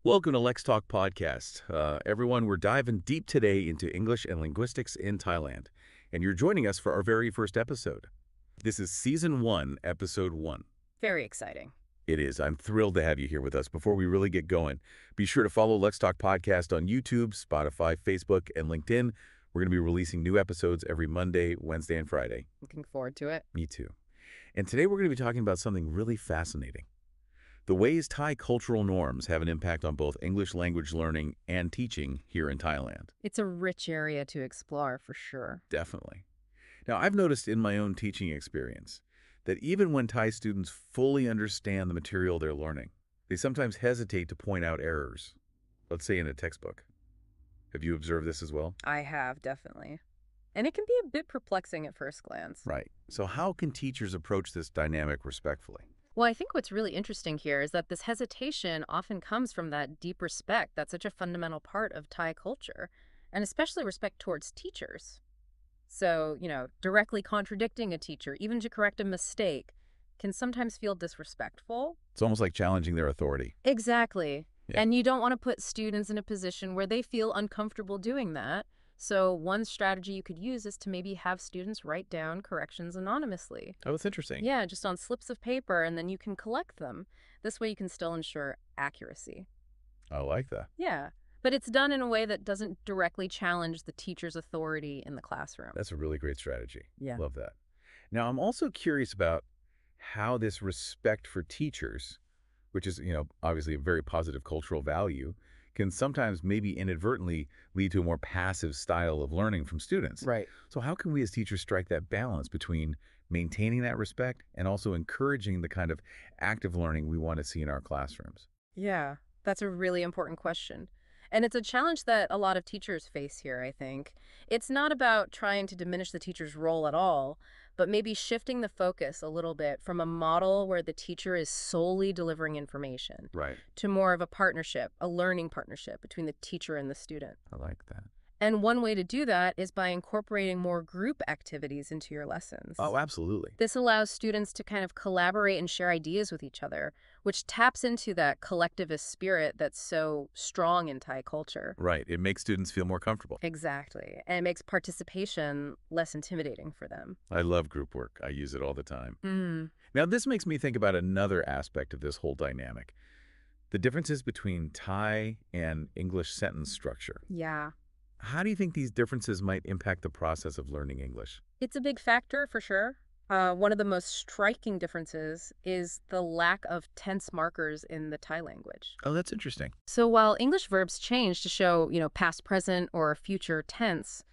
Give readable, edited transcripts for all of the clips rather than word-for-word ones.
Welcome to LexTalk Podcast. Everyone, we're diving deep today into English and linguistics in Thailand, and you're joining us for our very first episode. This is Season 1, Episode 1. Very exciting. It is. I'm thrilled to have you here with us. Before we really get going, be sure to follow LexTalk Podcast on YouTube, Spotify, Facebook, and LinkedIn. We're going to be releasing new episodes every Monday, Wednesday, and Friday. Looking forward to it. Me too. And today we're going to be talking about something really fascinating. The ways Thai cultural norms have an impact on both English language learning and teaching here in Thailand. It's a rich area to explore for sure. Definitely. Now, I've noticed in my own teaching experience that even when Thai students fully understand the material they're learning, they sometimes hesitate to point out errors, let's say in a textbook. Have you observed this as well? I have, definitely. And it can be a bit perplexing at first glance. Right. So how can teachers approach this dynamic respectfully? Well, I think what's really interesting here is that this hesitation often comes from that deep respect that's such a fundamental part of Thai culture, and especially respect towards teachers. So, directly contradicting a teacher, even to correct a mistake, can sometimes feel disrespectful. It's almost like challenging their authority. Exactly. Yeah. And you don't want to put students in a position where they feel uncomfortable doing that. So one strategy you could use is to maybe have students write down corrections anonymously. Oh, that's interesting. Yeah, just on slips of paper, and then you can collect them. This way you can still ensure accuracy. I like that. Yeah, but it's done in a way that doesn't directly challenge the teacher's authority in the classroom. That's a really great strategy. Yeah. Love that. Now, I'm also curious about how this respect for teachers, which is, obviously a very positive cultural value, can sometimes maybe inadvertently lead to a more passive style of learning from students. Right. So how can we as teachers strike that balance between maintaining that respect and also encouraging the kind of active learning we want to see in our classrooms? Yeah, that's a really important question. And it's a challenge that a lot of teachers face here, I think. It's not about trying to diminish the teacher's role at all, but maybe shifting the focus a little bit from a model where the teacher is solely delivering information Right. to more of a partnership, a learning partnership between the teacher and the student. I like that. And one way to do that is by incorporating more group activities into your lessons. Oh, absolutely. This allows students to kind of collaborate and share ideas with each other, which taps into that collectivist spirit that's so strong in Thai culture. Right. It makes students feel more comfortable. Exactly. And it makes participation less intimidating for them. I love group work. I use it all the time. Mm. Now, this makes me think about another aspect of this whole dynamic. The differences between Thai and English sentence structure. Yeah. How do you think these differences might impact the process of learning English? It's a big factor for sure. One of the most striking differences is the lack of tense markers in the Thai language. Oh, that's interesting. So while English verbs change to show, past, present, or future tense,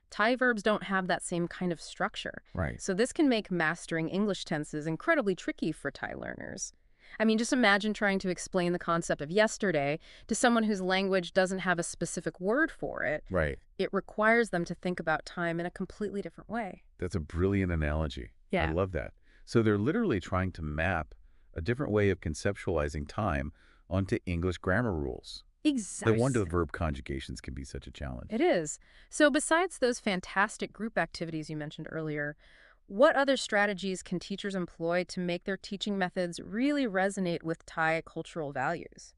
Thai verbs don't have that same kind of structure. Right. So this can make mastering English tenses incredibly tricky for Thai learners. I mean, just imagine trying to explain the concept of yesterday to someone whose language doesn't have a specific word for it. Right. It requires them to think about time in a completely different way. That's a brilliant analogy. Yeah. I love that. So they're literally trying to map a different way of conceptualizing time onto English grammar rules. Exactly. No wonder the verb conjugations can be such a challenge. It is. So besides those fantastic group activities you mentioned earlier, what other strategies can teachers employ to make their teaching methods really resonate with Thai cultural values?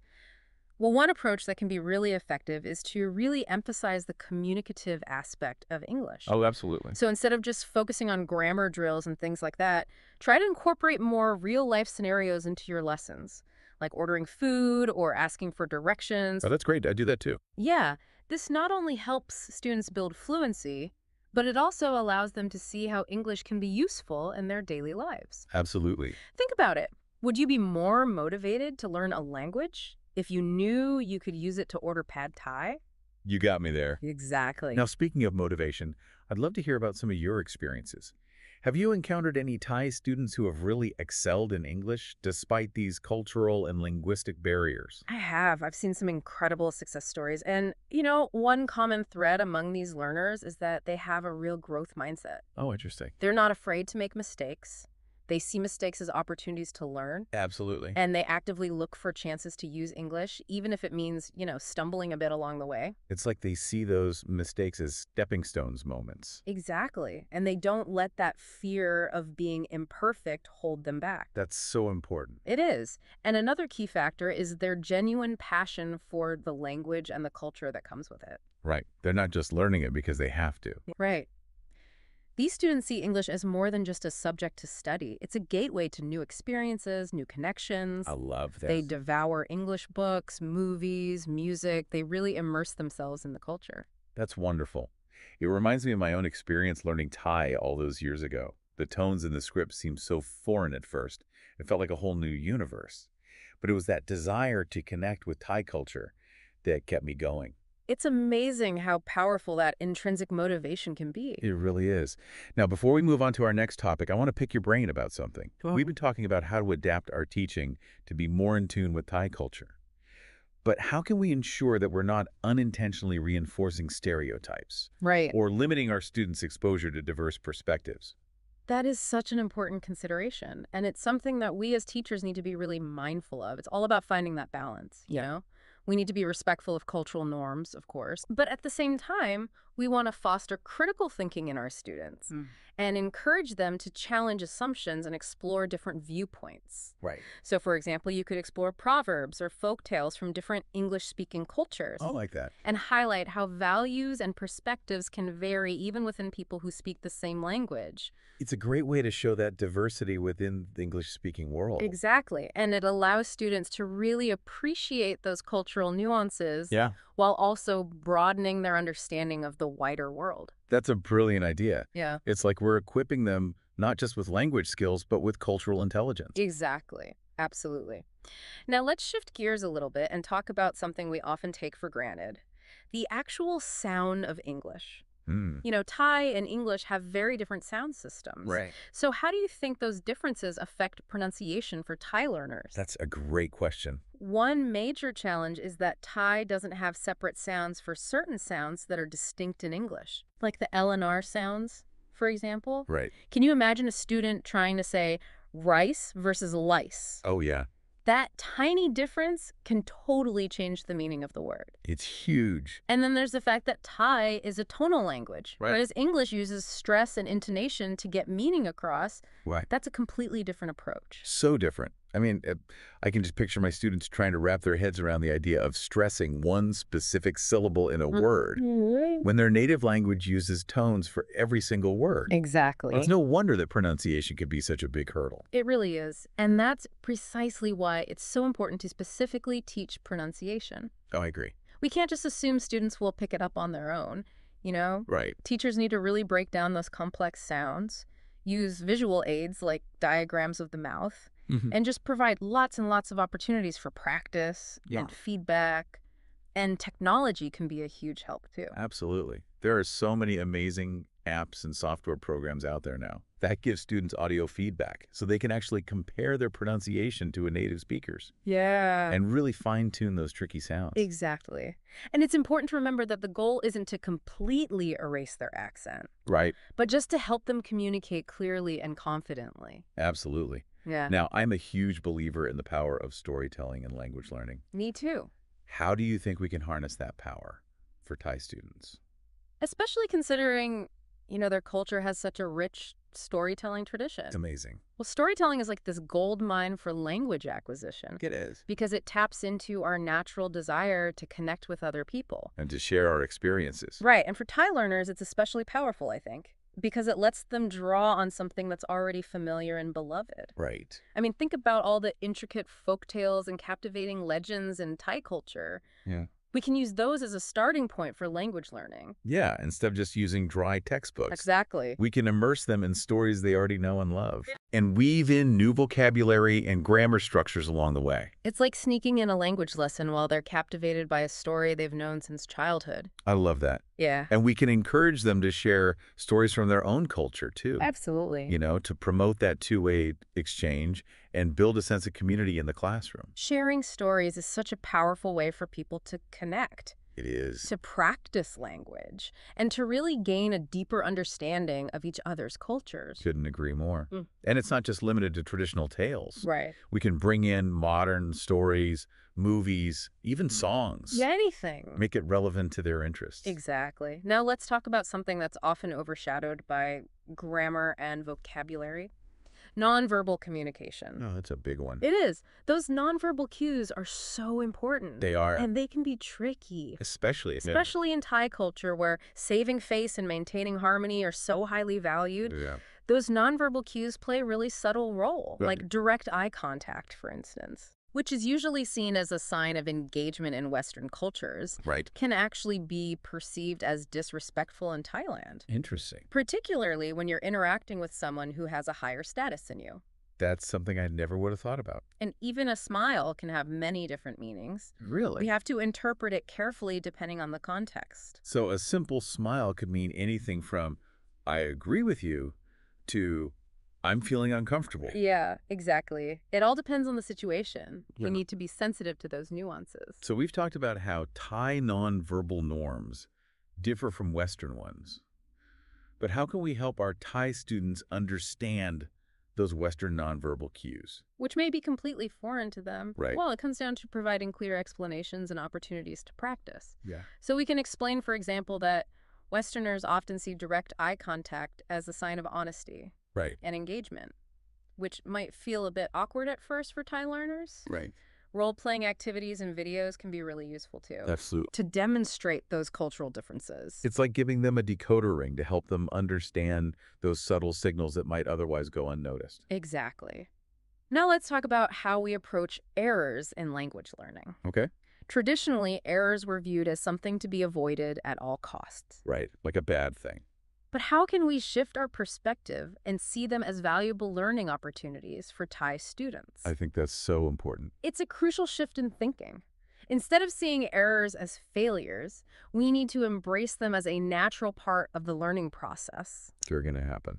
Well, one approach that can be really effective is to really emphasize the communicative aspect of English. Oh, absolutely. So instead of just focusing on grammar drills and things like that, try to incorporate more real-life scenarios into your lessons, like ordering food or asking for directions. Oh, that's great. I do that too. Yeah, this not only helps students build fluency, but it also allows them to see how English can be useful in their daily lives. Absolutely. Think about it. Would you be more motivated to learn a language if you knew you could use it to order pad thai? You got me there. Exactly. Now, speaking of motivation, I'd love to hear about some of your experiences. Have you encountered any Thai students who have really excelled in English despite these cultural and linguistic barriers? I have. I've seen some incredible success stories. And, one common thread among these learners is that they have a real growth mindset. Oh, interesting. They're not afraid to make mistakes. They see mistakes as opportunities to learn, Absolutely. and they actively look for chances to use English, even if it means, stumbling a bit along the way. It's like they see those mistakes as stepping stones moments. Exactly. And they don't let that fear of being imperfect hold them back. That's so important. It is. And another key factor is their genuine passion for the language and the culture that comes with it. Right. They're not just learning it because they have to. Right. These students see English as more than just a subject to study. It's a gateway to new experiences, new connections. I love this. They devour English books, movies, music. They really immerse themselves in the culture. That's wonderful. It reminds me of my own experience learning Thai all those years ago. The tones in the script seemed so foreign at first. It felt like a whole new universe. But it was that desire to connect with Thai culture that kept me going. It's amazing how powerful that intrinsic motivation can be. It really is. Now, before we move on to our next topic, I want to pick your brain about something. Well- We've been talking about how to adapt our teaching to be more in tune with Thai culture. But how can we ensure that we're not unintentionally reinforcing stereotypes Right. or limiting our students' exposure to diverse perspectives? That is such an important consideration. And it's something that we as teachers need to be really mindful of. It's all about finding that balance, you know? We need to be respectful of cultural norms, of course. But at the same time, we want to foster critical thinking in our students and encourage them to challenge assumptions and explore different viewpoints. Right. So, for example, you could explore proverbs or folk tales from different English-speaking cultures. I like that. And highlight how values and perspectives can vary even within people who speak the same language. It's a great way to show that diversity within the English-speaking world. Exactly. And it allows students to really appreciate those cultural nuances while also broadening their understanding of the wider world. That's a brilliant idea. Yeah. It's like we're equipping them not just with language skills, but with cultural intelligence. Exactly. Absolutely. Now let's shift gears a little bit and talk about something we often take for granted: the actual sound of English. Thai and English have very different sound systems. Right. So how do you think those differences affect pronunciation for Thai learners? That's a great question. One major challenge is that Thai doesn't have separate sounds for certain sounds that are distinct in English, like the L and R sounds, for example. Right. Can you imagine a student trying to say rice versus lice? Oh, yeah. That tiny difference can totally change the meaning of the word. It's huge. And then there's the fact that Thai is a tonal language, Right. whereas English uses stress and intonation to get meaning across. Right. That's a completely different approach. So different. I mean, I can just picture my students trying to wrap their heads around the idea of stressing one specific syllable in a word when their native language uses tones for every single word. Exactly. It's no wonder that pronunciation can be such a big hurdle. It really is. And that's precisely why it's so important to specifically teach pronunciation. Oh, I agree. We can't just assume students will pick it up on their own, Right. Teachers need to really break down those complex sounds, use visual aids like diagrams of the mouth, and just provide lots and lots of opportunities for practice and feedback. And technology can be a huge help, too. Absolutely. There are so many amazing apps and software programs out there now that give students audio feedback so they can actually compare their pronunciation to a native speaker's Yeah. and really fine-tune those tricky sounds. Exactly. And it's important to remember that the goal isn't to completely erase their accent, Right. but just to help them communicate clearly and confidently. Absolutely. Yeah. Now, I'm a huge believer in the power of storytelling and language learning. Me too. How do you think we can harness that power for Thai students? Especially considering, their culture has such a rich storytelling tradition. It's amazing. Well, storytelling is like this gold mine for language acquisition It is. because it taps into our natural desire to connect with other people. And to share our experiences. Right. And for Thai learners, it's especially powerful, I think, because it lets them draw on something that's already familiar and beloved. Right. I mean, think about all the intricate folk tales and captivating legends in Thai culture. Yeah. We can use those as a starting point for language learning. Yeah, instead of just using dry textbooks. Exactly. We can immerse them in stories they already know and love, and weave in new vocabulary and grammar structures along the way. It's like sneaking in a language lesson while they're captivated by a story they've known since childhood. I love that. Yeah. And we can encourage them to share stories from their own culture, too. Absolutely. To promote that two-way exchange and build a sense of community in the classroom. Sharing stories is such a powerful way for people to connect. It is. to practice language, and to really gain a deeper understanding of each other's cultures. Couldn't agree more. Mm. And it's not just limited to traditional tales. Right. We can bring in modern stories, movies, even songs. Yeah, anything. Make it relevant to their interests. Exactly. Now let's talk about something that's often overshadowed by grammar and vocabulary. Nonverbal communication. Oh, that's a big one. It is. Those nonverbal cues are so important. They are. And they can be tricky. Especially In Thai culture, where saving face and maintaining harmony are so highly valued. Yeah. Those nonverbal cues play a really subtle role, Right. like direct eye contact, for instance, which is usually seen as a sign of engagement in Western cultures, Right. can actually be perceived as disrespectful in Thailand, Interesting. particularly when you're interacting with someone who has a higher status than you. That's something I never would have thought about. And even a smile can have many different meanings. Really? We have to interpret it carefully depending on the context. So a simple smile could mean anything from, I agree with you, to, I'm feeling uncomfortable. Yeah, exactly. It all depends on the situation. Yeah. We need to be sensitive to those nuances. So we've talked about how Thai nonverbal norms differ from Western ones. But how can we help our Thai students understand those Western nonverbal cues? Which may be completely foreign to them. Right. Well, it comes down to providing clear explanations and opportunities to practice. Yeah. So we can explain, for example, that Westerners often see direct eye contact as a sign of honesty Right. and engagement, which might feel a bit awkward at first for Thai learners. Right. Role-playing activities and videos can be really useful too, Absolutely. to demonstrate those cultural differences. It's like giving them a decoder ring to help them understand those subtle signals that might otherwise go unnoticed. Exactly. Now let's talk about how we approach errors in language learning. Okay. Traditionally, errors were viewed as something to be avoided at all costs. Right. Like a bad thing. But how can we shift our perspective and see them as valuable learning opportunities for Thai students? I think that's so important. It's a crucial shift in thinking. Instead of seeing errors as failures, we need to embrace them as a natural part of the learning process. They're going to happen.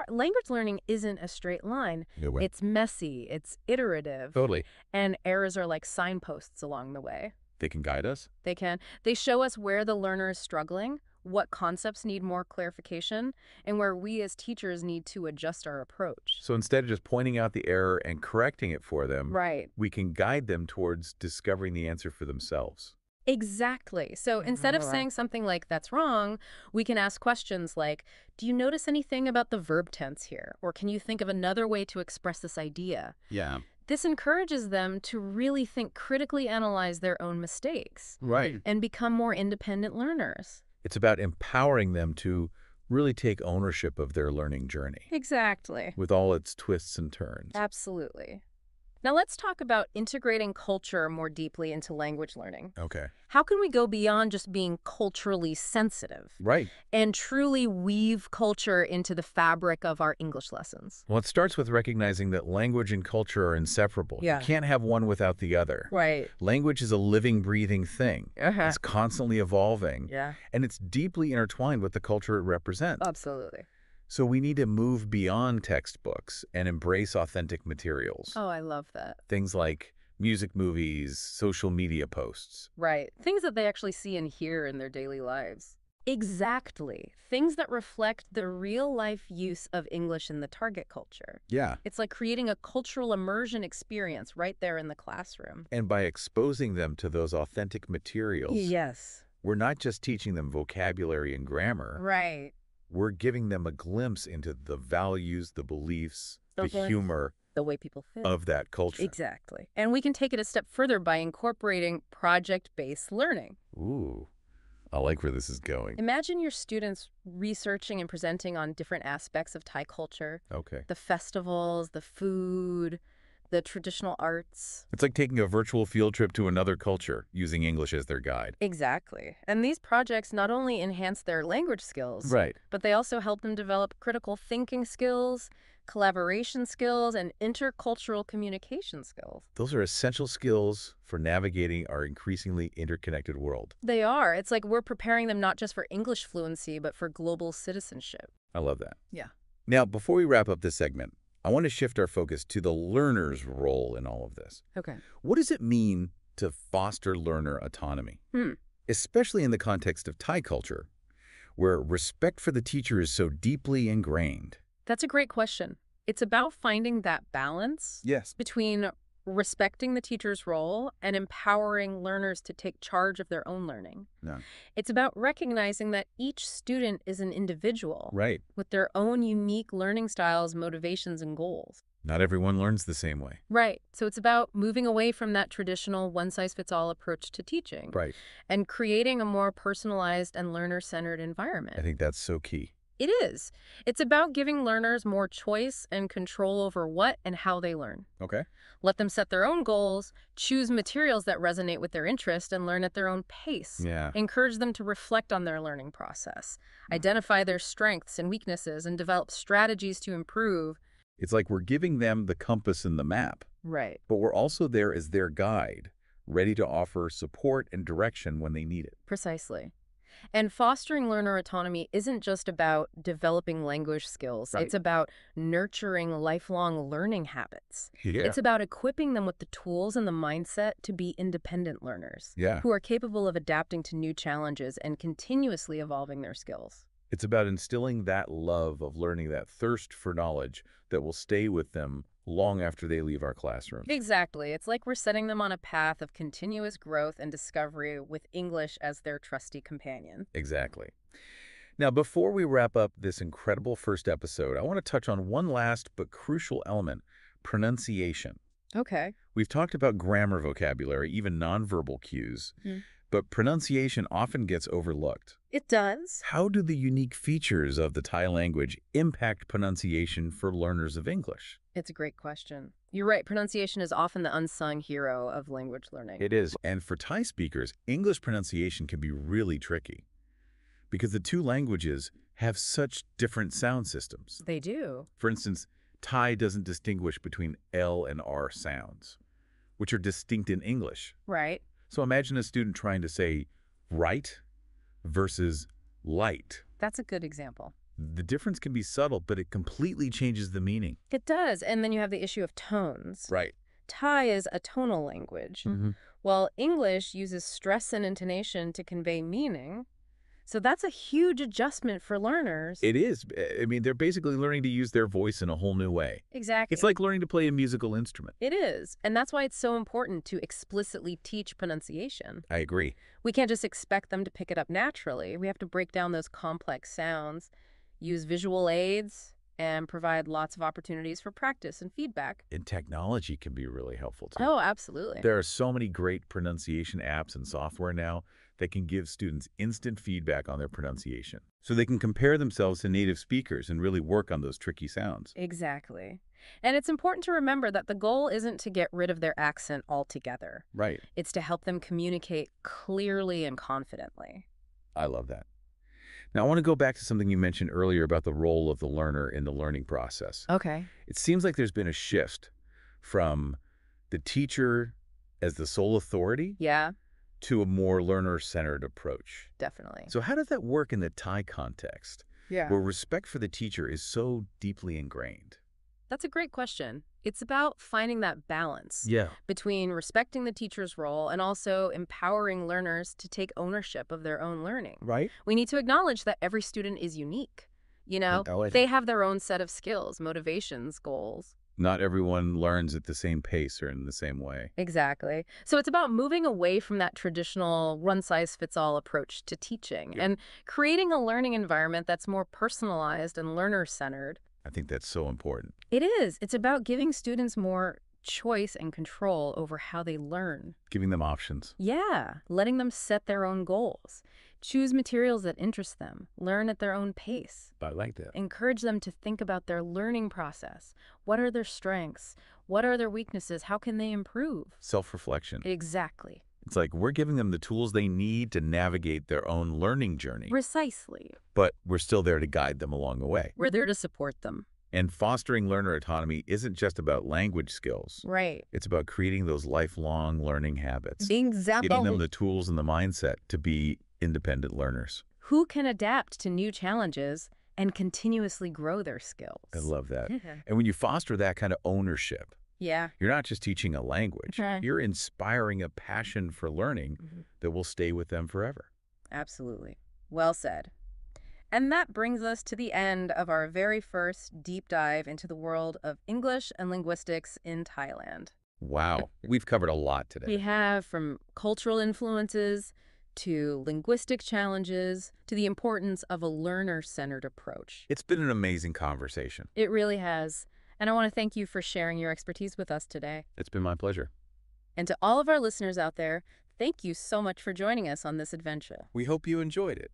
Language learning isn't a straight line. No way. It's messy, it's iterative, Totally. and errors are like signposts along the way. They can guide us. They can. They show us where the learner is struggling, what concepts need more clarification, and where we as teachers need to adjust our approach. So instead of just pointing out the error and correcting it for them, Right. we can guide them towards discovering the answer for themselves. Exactly. So instead of saying something like, that's wrong, we can ask questions like, do you notice anything about the verb tense here? Or can you think of another way to express this idea? Yeah. This encourages them to really critically analyze their own mistakes. Right. And become more independent learners. It's about empowering them to really take ownership of their learning journey Exactly. with all its twists and turns. Absolutely. Now let's talk about integrating culture more deeply into language learning. Okay. How can we go beyond just being culturally sensitive Right. and truly weave culture into the fabric of our English lessons? Well, it starts with recognizing that language and culture are inseparable. Yeah. You can't have one without the other. Right. Language is a living, breathing thing. It's constantly evolving. Yeah. And it's deeply intertwined with the culture it represents. Absolutely. So we need to move beyond textbooks and embrace authentic materials. Oh, I love that. Things like music, movies, social media posts. Right. Things that they actually see and hear in their daily lives. Exactly. Things that reflect the real-life use of English in the target culture. Yeah. It's like creating a cultural immersion experience right there in the classroom. And by exposing them to those authentic materials, Yes. we're not just teaching them vocabulary and grammar. Right. We're giving them a glimpse into the values, the beliefs, the Okay. humor The way people feel. of that culture. Exactly. And we can take it a step further by incorporating project-based learning. Ooh, I like where this is going. Imagine your students researching and presenting on different aspects of Thai culture, Okay. the festivals, the food, the traditional arts. It's like taking a virtual field trip to another culture using English as their guide. Exactly. And these projects not only enhance their language skills, Right. but they also help them develop critical thinking skills, collaboration skills, and intercultural communication skills. Those are essential skills for navigating our increasingly interconnected world. They are. It's like we're preparing them not just for English fluency, but for global citizenship. I love that. Yeah. Now, before we wrap up this segment, I want to shift our focus to the learner's role in all of this. Okay. What does it mean to foster learner autonomy? especially in the context of Thai culture, where respect for the teacher is so deeply ingrained? That's a great question. It's about finding that balance Yes. between respecting the teacher's role and empowering learners to take charge of their own learning. No. It's about recognizing that each student is an individual Right. with their own unique learning styles, motivations, and goals. Not everyone learns the same way. Right. So it's about moving away from that traditional one-size-fits-all approach to teaching Right. and creating a more personalized and learner-centered environment. I think that's so key. It is. It's about giving learners more choice and control over what and how they learn. Okay. Let them set their own goals, choose materials that resonate with their interest, and learn at their own pace. Yeah. Encourage them to reflect on their learning process, identify their strengths and weaknesses, and develop strategies to improve. It's like we're giving them the compass and the map, Right. but we're also there as their guide, ready to offer support and direction when they need it. Precisely. And fostering learner autonomy isn't just about developing language skills. Right. It's about nurturing lifelong learning habits. Yeah. It's about equipping them with the tools and the mindset to be independent learners Yeah. who are capable of adapting to new challenges and continuously evolving their skills. It's about instilling that love of learning, that thirst for knowledge that will stay with them long after they leave our classrooms. Exactly. It's like we're setting them on a path of continuous growth and discovery with English as their trusty companion. Exactly. Now, before we wrap up this incredible first episode, I want to touch on one last but crucial element, pronunciation. Okay. We've talked about grammar vocabulary, even nonverbal cues, but pronunciation often gets overlooked. It does. How do the unique features of the Thai language impact pronunciation for learners of English? It's a great question. You're right. Pronunciation is often the unsung hero of language learning. It is. And for Thai speakers, English pronunciation can be really tricky because the two languages have such different sound systems. They do. For instance, Thai doesn't distinguish between L and R sounds, which are distinct in English. Right. So imagine a student trying to say right versus light. That's a good example. The difference can be subtle, but it completely changes the meaning. It does. And then you have the issue of tones. Right. Thai is a tonal language, while English uses stress and intonation to convey meaning. So that's a huge adjustment for learners. It is. I mean, they're basically learning to use their voice in a whole new way. Exactly. It's like learning to play a musical instrument. It is. And that's why it's so important to explicitly teach pronunciation. I agree. We can't just expect them to pick it up naturally. We have to break down those complex sounds, use visual aids, and provide lots of opportunities for practice and feedback. And technology can be really helpful, too. Oh, absolutely. There are so many great pronunciation apps and software now that can give students instant feedback on their pronunciation, so they can compare themselves to native speakers and really work on those tricky sounds. Exactly. And it's important to remember that the goal isn't to get rid of their accent altogether. Right. It's to help them communicate clearly and confidently. I love that. Now, I want to go back to something you mentioned earlier about the role of the learner in the learning process. Okay. It seems like there's been a shift from the teacher as the sole authority Yeah, to a more learner-centered approach. definitely. So how does that work in the Thai context, Yeah. where respect for the teacher is so deeply ingrained? That's a great question. It's about finding that balance Yeah. between respecting the teacher's role and also empowering learners to take ownership of their own learning. Right? We need to acknowledge that every student is unique. You know, Oh, I they see. have their own set of skills, motivations, goals. Not everyone learns at the same pace or in the same way. Exactly. So it's about moving away from that traditional one-size-fits-all approach to teaching and creating a learning environment that's more personalized and learner-centered. I think that's so important. It is. It's about giving students more choice and control over how they learn. Giving them options. Yeah, letting them set their own goals, choose materials that interest them, learn at their own pace. I like that. Encourage them to think about their learning process. What are their strengths? What are their weaknesses? How can they improve? Self-reflection. Exactly. It's like we're giving them the tools they need to navigate their own learning journey, Precisely. but we're still there to guide them along the way. We're there to support them. And fostering learner autonomy isn't just about language skills. Right. It's about creating those lifelong learning habits, Exactly. giving them the tools and the mindset to be independent learners. Who can adapt to new challenges and continuously grow their skills. I love that. And when you foster that kind of ownership, Yeah. You're not just teaching a language. Right. You're inspiring a passion for learning that will stay with them forever. Absolutely. Well said. And that brings us to the end of our very first deep dive into the world of English and linguistics in Thailand. Wow, we've covered a lot We today. have from cultural influences to linguistic challenges to the importance of a learner-centered approach. It's been an amazing conversation. It really has. And I want to thank you for sharing your expertise with us today. It's been my pleasure. And to all of our listeners out there, thank you so much for joining us on this adventure. We hope you enjoyed it.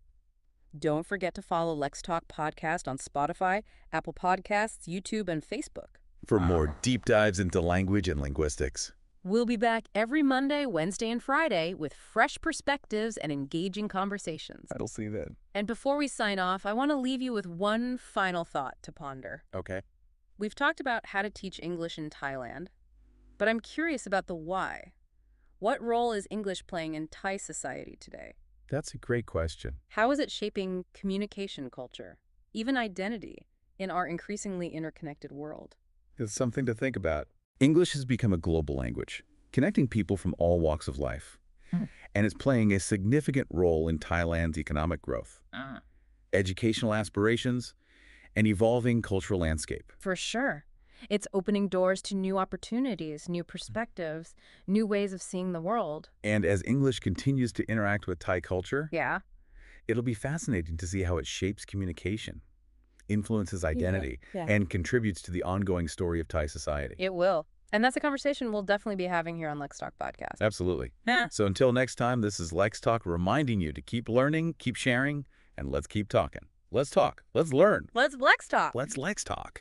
Don't forget to follow LexTalk Podcast on Spotify, Apple Podcasts, YouTube, and Facebook. For more deep dives into language and linguistics. We'll be back every Monday, Wednesday, and Friday with fresh perspectives and engaging conversations. I'll see you then. And before we sign off, I want to leave you with one final thought to ponder. Okay. We've talked about how to teach English in Thailand, but I'm curious about the why. What role is English playing in Thai society today? That's a great question. How is it shaping communication culture, even identity, in our increasingly interconnected world? It's something to think about. English has become a global language, connecting people from all walks of life, and is playing a significant role in Thailand's economic growth, educational aspirations, and evolving cultural landscape. For sure. It's opening doors to new opportunities, new perspectives, new ways of seeing the world. And as English continues to interact with Thai culture, Yeah. it'll be fascinating to see how it shapes communication, influences identity, Yeah. and contributes to the ongoing story of Thai society. It will. And that's a conversation we'll definitely be having here on LexTalk Podcast. Absolutely. Yeah. So until next time, this is LexTalk reminding you to keep learning, keep sharing, and let's keep talking. Let's talk. Let's learn. Let's LexTalk. Let's LexTalk.